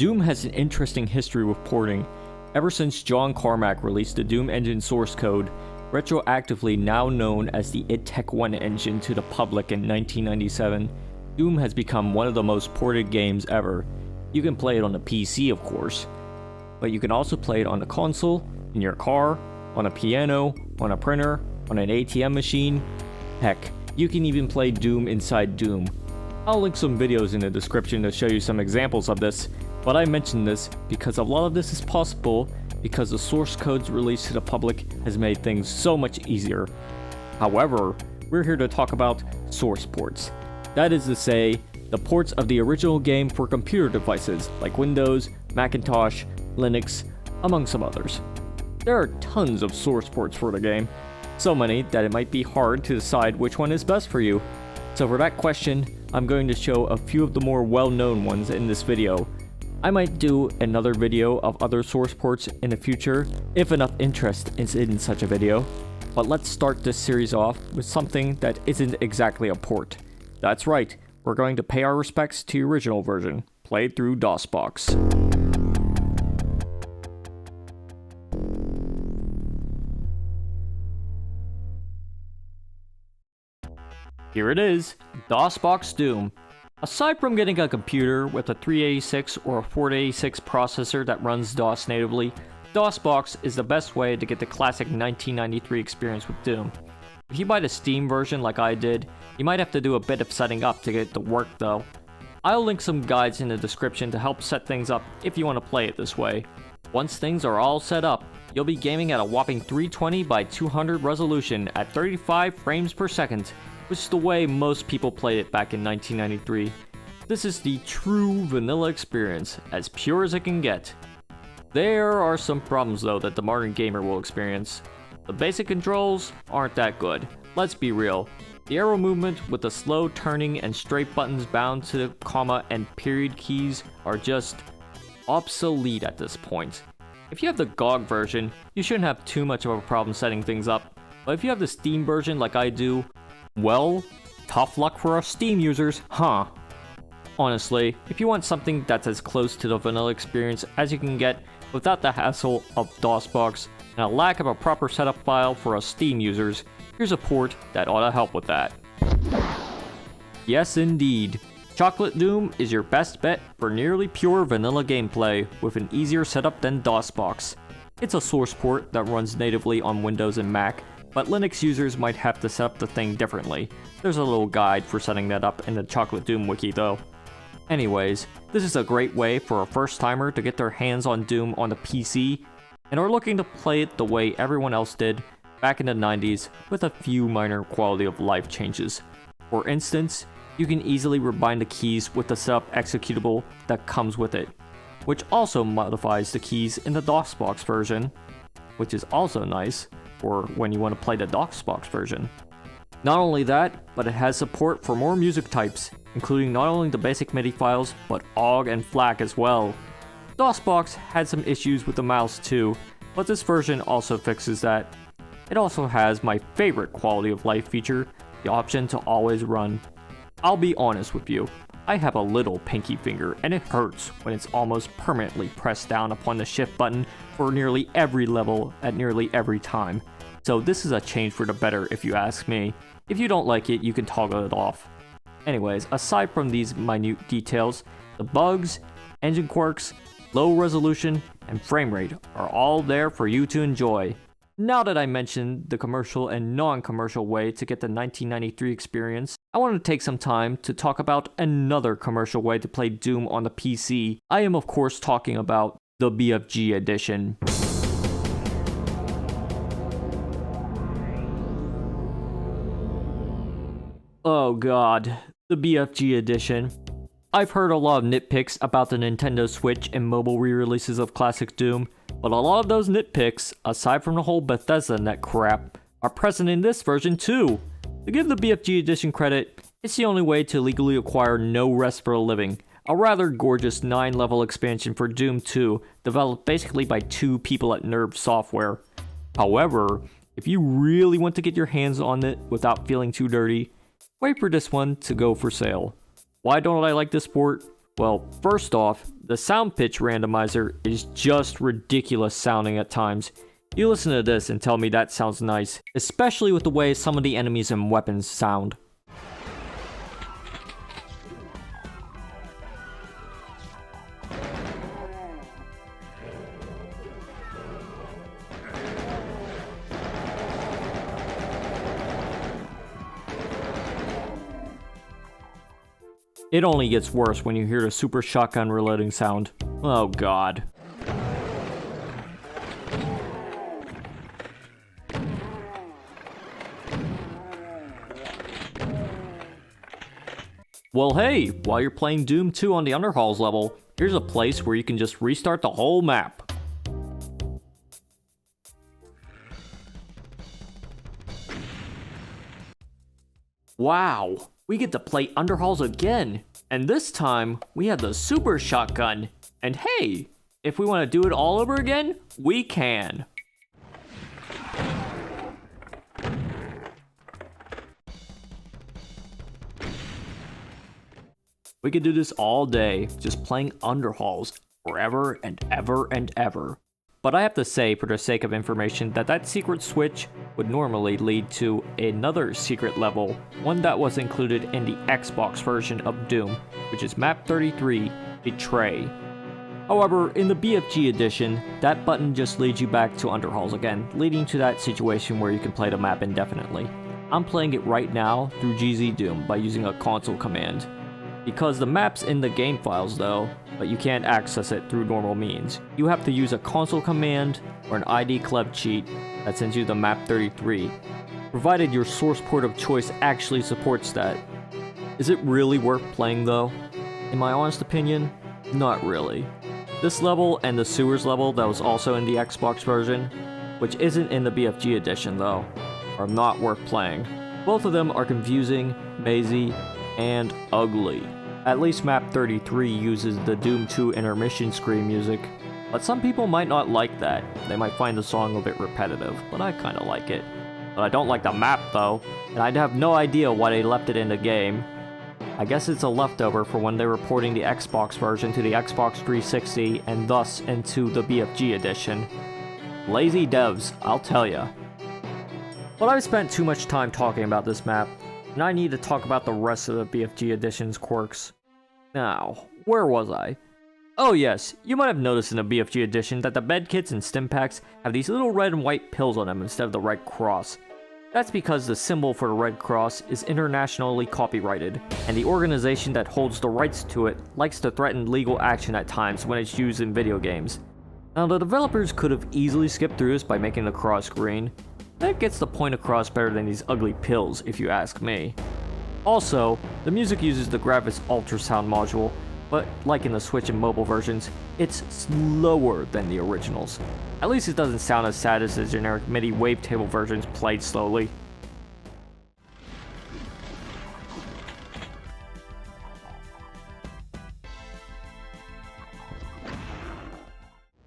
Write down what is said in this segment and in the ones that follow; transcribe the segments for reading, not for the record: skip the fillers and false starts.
Doom has an interesting history with porting. Ever since John Carmack released the Doom engine source code, retroactively now known as the id Tech 1 engine, to the public in 1997, Doom has become one of the most ported games ever. You can play it on the PC, of course, but you can also play it on the console, in your car, on a piano, on a printer, on an ATM machine. Heck, you can even play Doom inside Doom. I'll link some videos in the description to show you some examples of this, but I mention this because a lot of this is possible because the source codes released to the public has made things so much easier. However, we're here to talk about source ports. That is to say, the ports of the original game for computer devices like Windows, Macintosh, Linux, among some others. There are tons of source ports for the game, so many that it might be hard to decide which one is best for you. So for that question, I'm going to show a few of the more well-known ones in this video. I might do another video of other source ports in the future, if enough interest is in such a video. But let's start this series off with something that isn't exactly a port. That's right, we're going to pay our respects to the original version, played through DOSBox. Here it is, DOSBox Doom. Aside from getting a computer with a 386 or a 486 processor that runs DOS natively, DOSBox is the best way to get the classic 1993 experience with Doom. If you buy the Steam version like I did, you might have to do a bit of setting up to get it to work though. I'll link some guides in the description to help set things up if you want to play it this way. Once things are all set up, you'll be gaming at a whopping 320 by 200 resolution at 35 frames per second, which is the way most people played it back in 1993. This is the true vanilla experience, as pure as it can get. There are some problems though that the modern gamer will experience. The basic controls aren't that good, let's be real. The arrow movement with the slow turning and straight buttons bound to the comma and period keys are just obsolete at this point. If you have the GOG version, you shouldn't have too much of a problem setting things up, but if you have the Steam version like I do, well, tough luck for our Steam users, huh? Honestly, if you want something that's as close to the vanilla experience as you can get without the hassle of DOSBox and a lack of a proper setup file for us Steam users, here's a port that ought to help with that. Yes indeed, Chocolate Doom is your best bet for nearly pure vanilla gameplay with an easier setup than DOSBox. It's a source port that runs natively on Windows and Mac, but Linux users might have to set up the thing differently. There's a little guide for setting that up in the Chocolate Doom wiki though. Anyways, this is a great way for a first timer to get their hands on Doom on the PC and are looking to play it the way everyone else did back in the 90s with a few minor quality of life changes. For instance, you can easily rebind the keys with the setup executable that comes with it, which also modifies the keys in the DOSBox version, which is also nice for when you want to play the DOSBox version. Not only that, but it has support for more music types, including not only the basic MIDI files, but OGG and FLAC as well. DOSBox had some issues with the mouse too, but this version also fixes that. It also has my favorite quality of life feature, the option to always run. I'll be honest with you, I have a little pinky finger and it hurts when it's almost permanently pressed down upon the shift button for nearly every level at nearly every time. So this is a change for the better if you ask me. If you don't like it, you can toggle it off. Anyways, aside from these minute details, the bugs, engine quirks, low resolution, and frame rate are all there for you to enjoy. Now that I mentioned the commercial and non-commercial way to get the 1993 experience, I want to take some time to talk about another commercial way to play Doom on the PC. I am of course talking about the BFG edition. Oh god, the BFG edition. I've heard a lot of nitpicks about the Nintendo Switch and mobile re-releases of classic Doom, but a lot of those nitpicks, aside from the whole BethesdaNet crap, are present in this version too. To give the BFG edition credit, it's the only way to legally acquire No Rest for a Living, a rather gorgeous 9-level expansion for Doom 2, developed basically by 2 people at Nerve Software. However, if you really want to get your hands on it without feeling too dirty, wait for this one to go for sale. Why don't I like this port? Well, first off, the sound pitch randomizer is just ridiculous sounding at times. You listen to this and tell me that sounds nice, especially with the way some of the enemies and weapons sound. It only gets worse when you hear the super shotgun reloading sound. Oh god. Well hey, while you're playing Doom 2 on the Underhalls level, here's a place where you can just restart the whole map. Wow, we get to play Underhalls again, and this time we have the super shotgun. And hey, if we want to do it all over again, we can. We could do this all day, just playing Underhalls forever and ever and ever. But I have to say, for the sake of information, that secret switch would normally lead to another secret level, one that was included in the Xbox version of Doom, which is Map 33, Betray. However, in the BFG edition, that button just leads you back to Underhalls again, leading to that situation where you can play the map indefinitely. I'm playing it right now through GZDoom by using a console command. Because the map's in the game files though, but you can't access it through normal means. You have to use a console command or an ID Cleb cheat that sends you the Map 33, provided your source port of choice actually supports that. Is it really worth playing though? In my honest opinion, not really. This level and the sewers level that was also in the Xbox version, which isn't in the BFG edition though, are not worth playing. Both of them are confusing, mazy, and ugly. At least Map 33 uses the Doom 2 intermission screen music, but some people might not like that. They might find the song a bit repetitive, but I kinda like it. But I don't like the map though, and I'd have no idea why they left it in the game. I guess it's a leftover for when they were porting the Xbox version to the Xbox 360 and thus into the BFG edition. Lazy devs, I'll tell ya. But I've spent too much time talking about this map, and I need to talk about the rest of the BFG edition's quirks. Now, where was I? Oh yes, you might have noticed in the BFG edition that the medkits and stim packs have these little red and white pills on them instead of the red cross. That's because the symbol for the red cross is internationally copyrighted, and the organization that holds the rights to it likes to threaten legal action at times when it's used in video games. Now the developers could have easily skipped through this by making the cross green. That gets the point across better than these ugly pills, if you ask me. Also, the music uses the Gravis ultrasound module, but like in the Switch and mobile versions, it's slower than the originals. At least it doesn't sound as sad as the generic MIDI wavetable versions played slowly.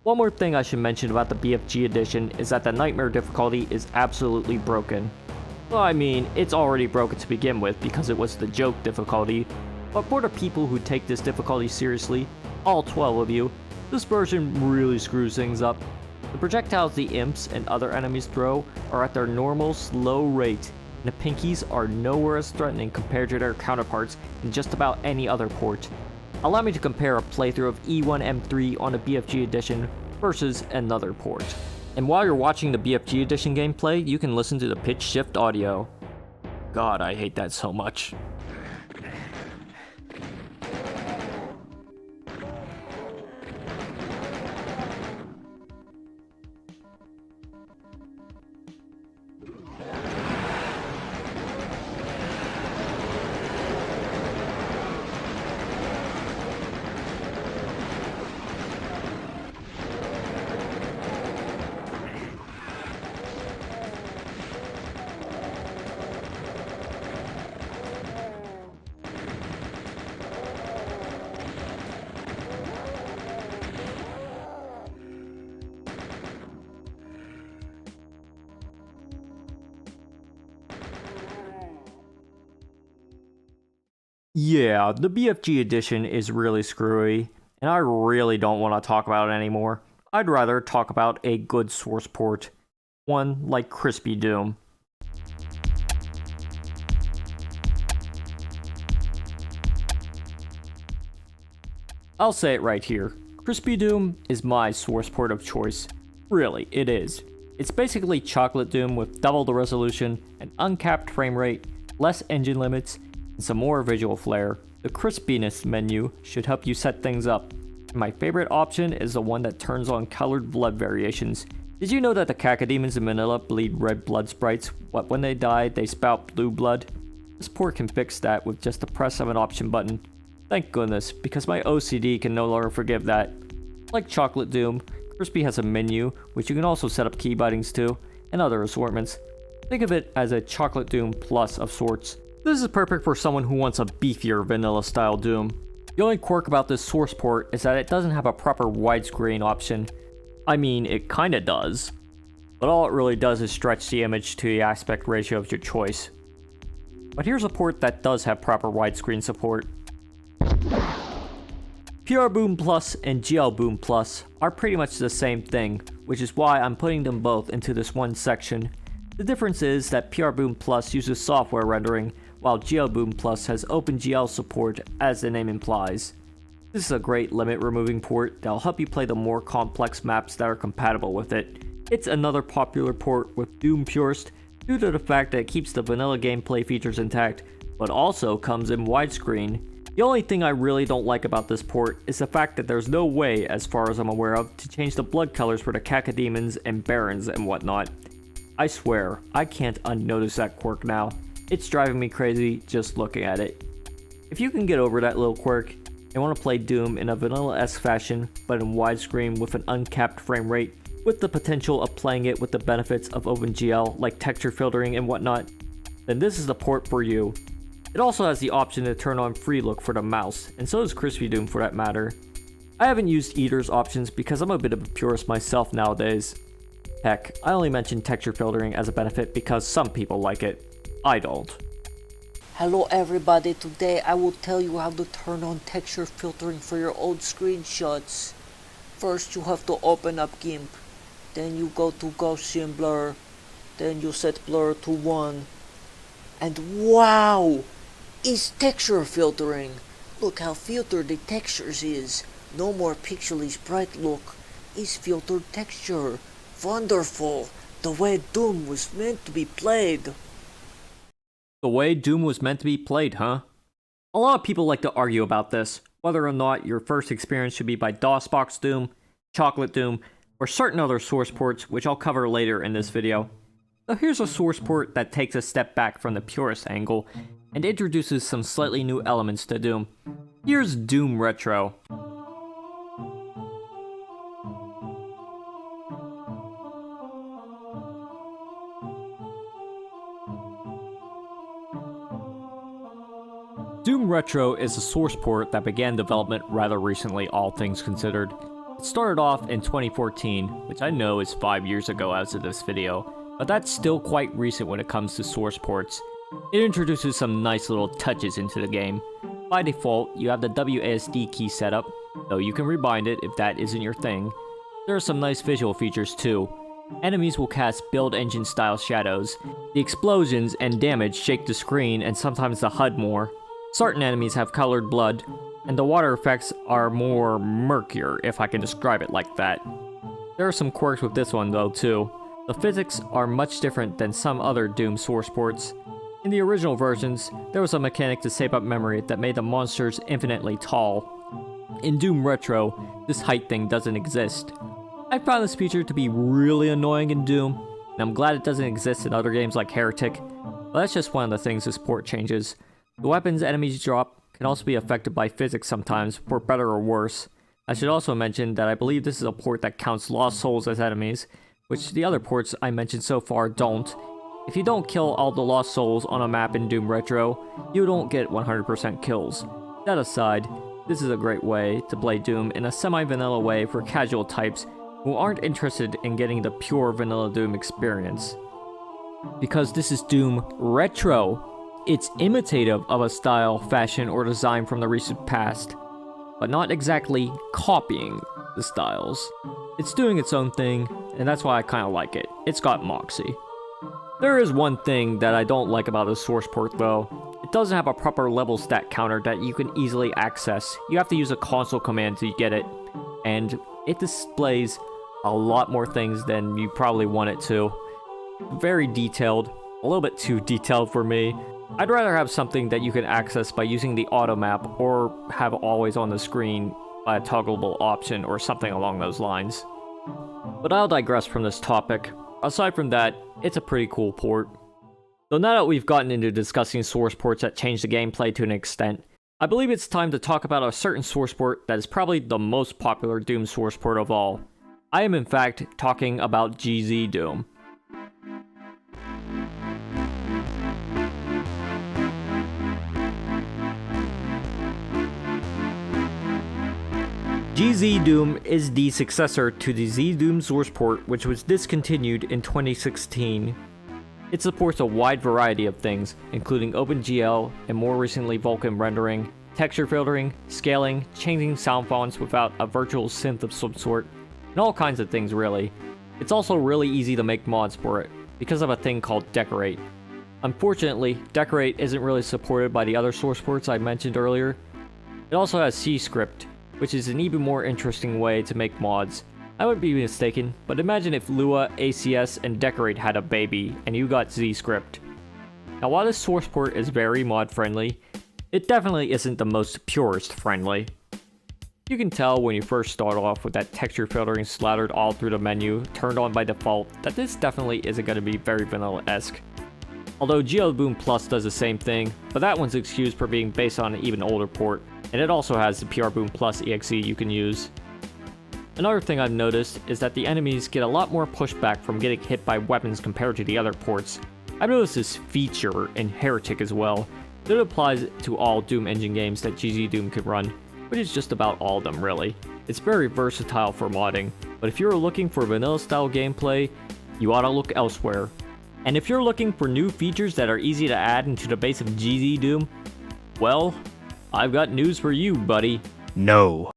One more thing I should mention about the BFG edition is that the Nightmare difficulty is absolutely broken. Well, I mean, it's already broken to begin with because it was the joke difficulty, but for the people who take this difficulty seriously, all 12 of you, this version really screws things up. The projectiles the imps and other enemies throw are at their normal slow rate, and the pinkies are nowhere as threatening compared to their counterparts in just about any other port. Allow me to compare a playthrough of E1M3 on the BFG edition versus another port. And while you're watching the BFG edition gameplay, you can listen to the pitch shift audio. God, I hate that so much. Yeah, the BFG edition is really screwy, and I really don't want to talk about it anymore. I'd rather talk about a good source port, one like GZDoom. I'll say it right here. GZDoom is my source port of choice. Really, it is. It's basically Chocolate Doom with double the resolution, an uncapped frame rate, less engine limits, and some more visual flair. The crispiness menu should help you set things up. And my favorite option is the one that turns on colored blood variations. Did you know that the cacodemons in Manila bleed red blood sprites, but when they die, they spout blue blood? This port can fix that with just the press of an option button. Thank goodness, because my OCD can no longer forgive that. Like Chocolate Doom, Crispy has a menu, which you can also set up key bindings to, and other assortments. Think of it as a Chocolate Doom Plus of sorts. This is perfect for someone who wants a beefier vanilla style Doom. The only quirk about this source port is that it doesn't have a proper widescreen option. I mean, it kinda does, but all it really does is stretch the image to the aspect ratio of your choice. But here's a port that does have proper widescreen support. PRBoom Plus and GLBoom Plus are pretty much the same thing, which is why I'm putting them both into this one section. The difference is that PRBoom Plus uses software rendering, while GLBoom Plus has OpenGL support, as the name implies. This is a great limit removing port that'll help you play the more complex maps that are compatible with it. It's another popular port with Doom purists due to the fact that it keeps the vanilla gameplay features intact, but also comes in widescreen. The only thing I really don't like about this port is the fact that there's no way, as far as I'm aware of, to change the blood colors for the cacodemons and barons and whatnot. I swear, I can't unnotice that quirk now. It's driving me crazy just looking at it. If you can get over that little quirk and want to play Doom in a vanilla-esque fashion, but in widescreen with an uncapped frame rate, with the potential of playing it with the benefits of OpenGL like texture filtering and whatnot, then this is the port for you. It also has the option to turn on free look for the mouse, and so does GZDoom for that matter. I haven't used either's options because I'm a bit of a purist myself nowadays. Heck, I only mention texture filtering as a benefit because some people like it. I don't. Hello everybody, today I will tell you how to turn on texture filtering for your old screenshots. First you have to open up GIMP, then you go to Gaussian blur, then you set blur to 1, and wow! It's texture filtering! Look how filtered the textures is. No more pixely sprite look. It's filtered texture. Wonderful! The way Doom was meant to be played. The way Doom was meant to be played, huh? A lot of people like to argue about this, whether or not your first experience should be by DOSBox Doom, Chocolate Doom, or certain other source ports, which I'll cover later in this video. So here's a source port that takes a step back from the purist angle, and introduces some slightly new elements to Doom. Here's Doom Retro. Doom Retro is a source port that began development rather recently, all things considered. It started off in 2014, which I know is 5 years ago as of this video, but that's still quite recent when it comes to source ports. It introduces some nice little touches into the game. By default, you have the WASD key setup, though you can rebind it if that isn't your thing. There are some nice visual features too. Enemies will cast build engine style shadows. The explosions and damage shake the screen and sometimes the HUD more. Certain enemies have colored blood, and the water effects are more murkier, if I can describe it like that. There are some quirks with this one though too. The physics are much different than some other Doom source ports. In the original versions, there was a mechanic to save up memory that made the monsters infinitely tall. In Doom Retro, this height thing doesn't exist. I found this feature to be really annoying in Doom, and I'm glad it doesn't exist in other games like Heretic, but that's just one of the things this port changes. The weapons enemies drop can also be affected by physics sometimes, for better or worse. I should also mention that I believe this is a port that counts lost souls as enemies, which the other ports I mentioned so far don't. If you don't kill all the lost souls on a map in Doom Retro, you don't get 100% kills. That aside, this is a great way to play Doom in a semi-vanilla way for casual types who aren't interested in getting the pure vanilla Doom experience. Because this is Doom Retro. it's imitative of a style, fashion, or design from the recent past, but not exactly copying the styles. It's doing its own thing, and that's why I kinda like it. It's got moxie. There is one thing that I don't like about the source port though. It doesn't have a proper level stat counter that you can easily access. You have to use a console command to get it, and it displays a lot more things than you probably want it to. Very detailed, a little bit too detailed for me. I'd rather have something that you can access by using the auto map or have always on the screen by a toggleable option or something along those lines. But I'll digress from this topic. Aside from that, it's a pretty cool port. So now that we've gotten into discussing source ports that change the gameplay to an extent, I believe it's time to talk about a certain source port that is probably the most popular Doom source port of all. I am in fact talking about GZDoom. GZDoom is the successor to the ZDoom source port, which was discontinued in 2016. It supports a wide variety of things, including OpenGL and more recently Vulkan rendering, texture filtering, scaling, changing sound fonts without a virtual synth of some sort, and all kinds of things really. It's also really easy to make mods for it, because of a thing called Decorate. Unfortunately, Decorate isn't really supported by the other source ports I mentioned earlier. It also has C-Script, which is an even more interesting way to make mods. I wouldn't be mistaken, but imagine if Lua, ACS, and Decorate had a baby, and you got Z-Script. Now while this source port is very mod-friendly, it definitely isn't the most purist-friendly. You can tell when you first start off with that texture filtering slathered all through the menu, turned on by default, that this definitely isn't going to be very vanilla-esque. Although GLBoom Plus does the same thing, but that one's excused for being based on an even older port, and it also has the PRBoom Plus exe you can use. Another thing I've noticed is that the enemies get a lot more pushback from getting hit by weapons compared to the other ports. I've noticed this feature in Heretic as well. It applies to all Doom Engine games that GZDoom can run, which is just about all of them really. It's very versatile for modding, but if you're looking for vanilla style gameplay, you ought to look elsewhere. And if you're looking for new features that are easy to add into the base of GZDoom, well, I've got news for you, buddy. No.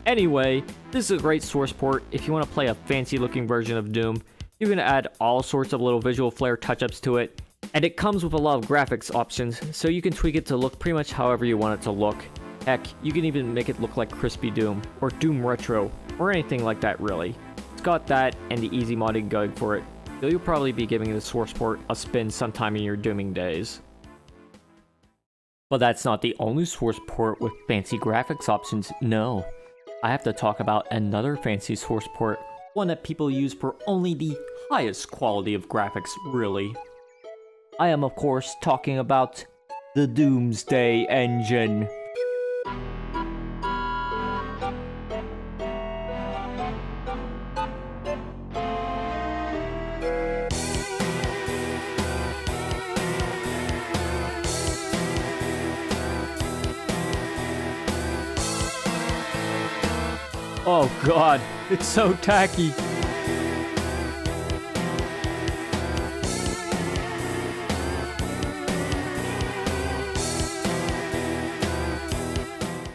Anyway, this is a great source port if you want to play a fancy looking version of Doom. You can add all sorts of little visual flair touch-ups to it, and it comes with a lot of graphics options, so you can tweak it to look pretty much however you want it to look. Heck, you can even make it look like Crispy Doom, or Doom Retro, or anything like that really. It's got that and the easy modding going for it, so you'll probably be giving the source port a spin sometime in your dooming days. But that's not the only source port with fancy graphics options, no. I have to talk about another fancy source port, one that people use for only the highest quality of graphics, really. I am of course talking about the Doomsday Engine. Oh god, it's so tacky.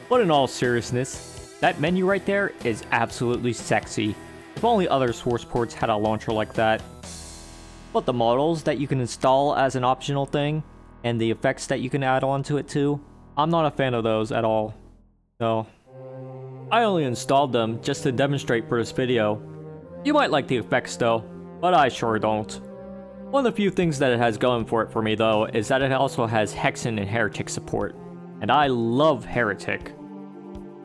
But in all seriousness, that menu right there is absolutely sexy. If only other source ports had a launcher like that. But the models that you can install as an optional thing, and the effects that you can add on to it too, I'm not a fan of those at all. No. I only installed them just to demonstrate for this video. You might like the effects though, but I sure don't. One of the few things that it has going for it for me though is that it also has Hexen and Heretic support. And I love Heretic.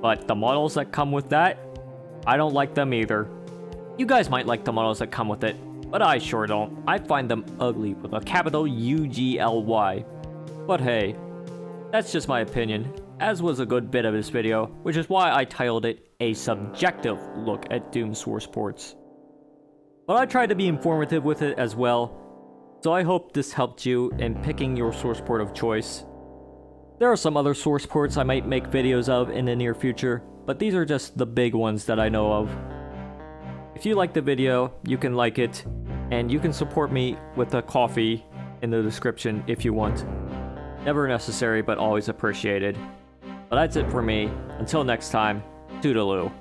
But the models that come with that, I don't like them either. You guys might like the models that come with it, but I sure don't. I find them ugly with a capital UGLY. But hey, that's just my opinion, as was a good bit of this video, which is why I titled it a subjective look at Doom source ports. But I tried to be informative with it as well, so I hope this helped you in picking your source port of choice. There are some other source ports I might make videos of in the near future, but these are just the big ones that I know of. If you like the video, you can like it, and you can support me with a coffee in the description if you want. Never necessary, but always appreciated. But that's it for me. Until next time, toodaloo.